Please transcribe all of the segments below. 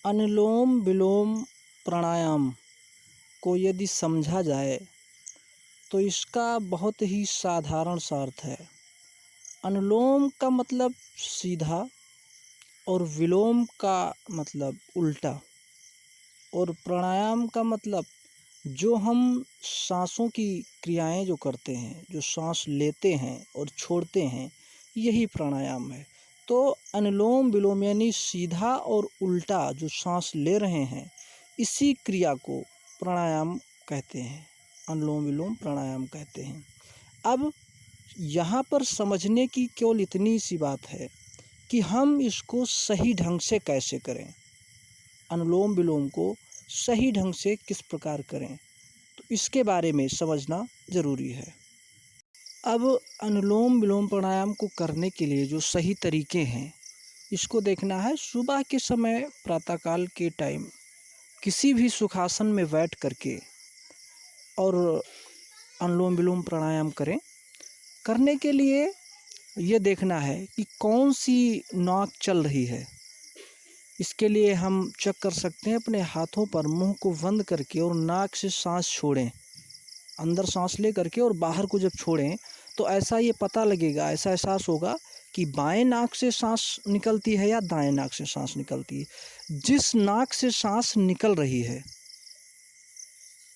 अनुलोम विलोम प्राणायाम को यदि समझा जाए तो इसका बहुत ही साधारण सा अर्थ है। अनुलोम का मतलब सीधा और विलोम का मतलब उल्टा, और प्राणायाम का मतलब जो हम सांसों की क्रियाएं जो करते हैं, जो सांस लेते हैं और छोड़ते हैं, यही प्राणायाम है। तो अनुलोम विलोम यानी सीधा और उल्टा जो सांस ले रहे हैं, इसी क्रिया को प्राणायाम कहते हैं, अनुलोम विलोम प्राणायाम कहते हैं। अब यहाँ पर समझने की केवल इतनी सी बात है कि हम इसको सही ढंग से कैसे करें, अनुलोम विलोम को सही ढंग से किस प्रकार करें, तो इसके बारे में समझना ज़रूरी है। अब अनुलोम विलोम प्राणायाम को करने के लिए जो सही तरीके हैं, इसको देखना है। सुबह के समय प्रातःकाल के टाइम किसी भी सुखासन में बैठ करके और अनुलोम विलोम प्राणायाम करें। करने के लिए ये देखना है कि कौन सी नाक चल रही है। इसके लिए हम चेक कर सकते हैं अपने हाथों पर मुंह को बंद करके और नाक से सांस छोड़ें। अंदर सांस ले करके और बाहर को जब छोड़ें तो ऐसा ये पता लगेगा, ऐसा एहसास होगा कि बाएं नाक से सांस निकलती है या दाएं नाक से सांस निकलती है। जिस नाक से सांस निकल रही है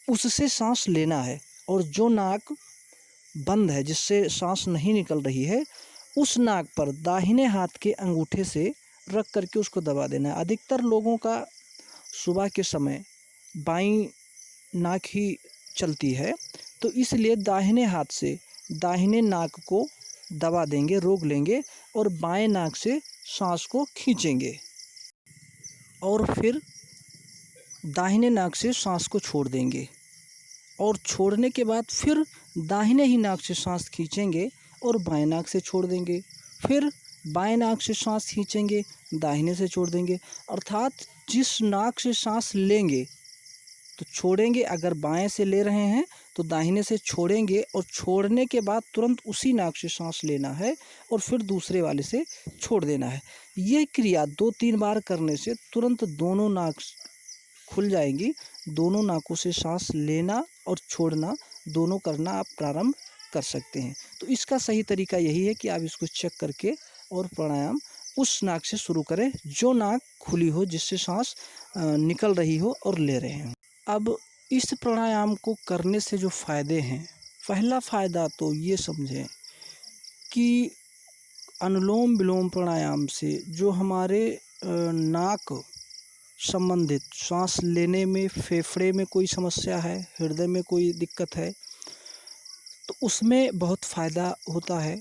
उससे सांस लेना है, और जो नाक बंद है, जिससे सांस नहीं निकल रही है, उस नाक पर दाहिने हाथ के अंगूठे से रख करके उसको दबा देना है। अधिकतर लोगों का सुबह के समय बाईं नाक ही चलती है, तो इसलिए दाहिने हाथ से दाहिने नाक को दबा देंगे, रोक लेंगे और बाएं नाक से सांस को खींचेंगे और फिर दाहिने नाक से सांस को छोड़ देंगे, और छोड़ने के बाद फिर दाहिने ही नाक से सांस खींचेंगे और बाएं नाक से छोड़ देंगे, फिर बाएं नाक से सांस खींचेंगे, दाहिने से छोड़ देंगे। अर्थात जिस नाक से सांस लेंगे तो छोड़ेंगे, अगर बाएं से ले रहे हैं तो दाहिने से छोड़ेंगे, और छोड़ने के बाद तुरंत उसी नाक से सांस लेना है और फिर दूसरे वाले से छोड़ देना है। ये क्रिया 2-3 बार करने से तुरंत दोनों नाक खुल जाएंगी। दोनों नाकों से सांस लेना और छोड़ना दोनों करना आप प्रारंभ कर सकते हैं। तो इसका सही तरीका यही है कि आप इसको चेक करके और प्राणायाम उस नाक से शुरू करें जो नाक खुली हो, जिससे सांस निकल रही हो और ले रहे हैं। अब इस प्राणायाम को करने से जो फ़ायदे हैं, पहला फ़ायदा तो ये समझें कि अनुलोम विलोम प्राणायाम से जो हमारे नाक संबंधित सांस लेने में, फेफड़े में कोई समस्या है, हृदय में कोई दिक्कत है, तो उसमें बहुत फ़ायदा होता है।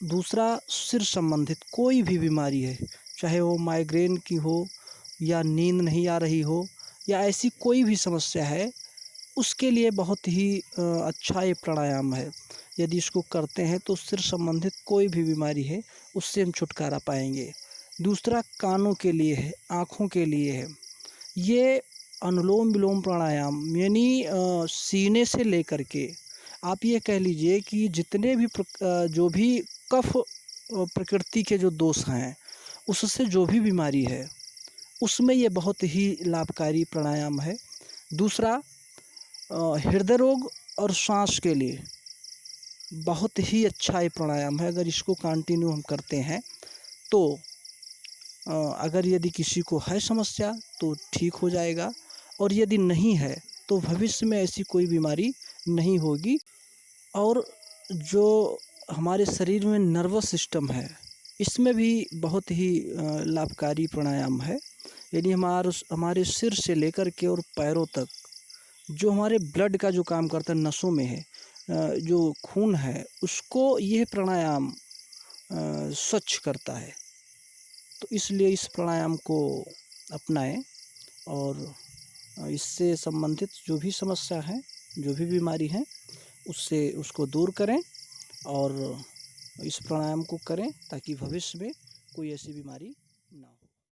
दूसरा, सिर संबंधित कोई भी बीमारी है, चाहे वो माइग्रेन की हो या नींद नहीं आ रही हो या ऐसी कोई भी समस्या है, उसके लिए बहुत ही अच्छा ये प्राणायाम है। यदि इसको करते हैं तो सिर संबंधित कोई भी बीमारी है उससे हम छुटकारा पाएंगे। दूसरा, कानों के लिए है, आँखों के लिए है। ये अनुलोम विलोम प्राणायाम यानी सीने से लेकर के आप ये कह लीजिए कि जितने भी जो भी कफ प्रकृति के जो दोष हैं, उससे जो भी बीमारी है, उसमें ये बहुत ही लाभकारी प्राणायाम है। दूसरा, हृदय रोग और सांस के लिए बहुत ही अच्छा ये प्राणायाम है। अगर इसको कंटिन्यू हम करते हैं तो अगर यदि किसी को है समस्या तो ठीक हो जाएगा, और यदि नहीं है तो भविष्य में ऐसी कोई बीमारी नहीं होगी। और जो हमारे शरीर में नर्वस सिस्टम है, इसमें भी बहुत ही लाभकारी प्राणायाम है। यानी हमारे सिर से लेकर के और पैरों तक जो हमारे ब्लड का जो काम करता है, नसों में है, जो खून है, उसको यह प्राणायाम स्वच्छ करता है। तो इसलिए इस प्राणायाम को अपनाएं और इससे संबंधित जो भी समस्या है, जो भी बीमारी है, उसको दूर करें और इस प्राणायाम को करें ताकि भविष्य में कोई ऐसी बीमारी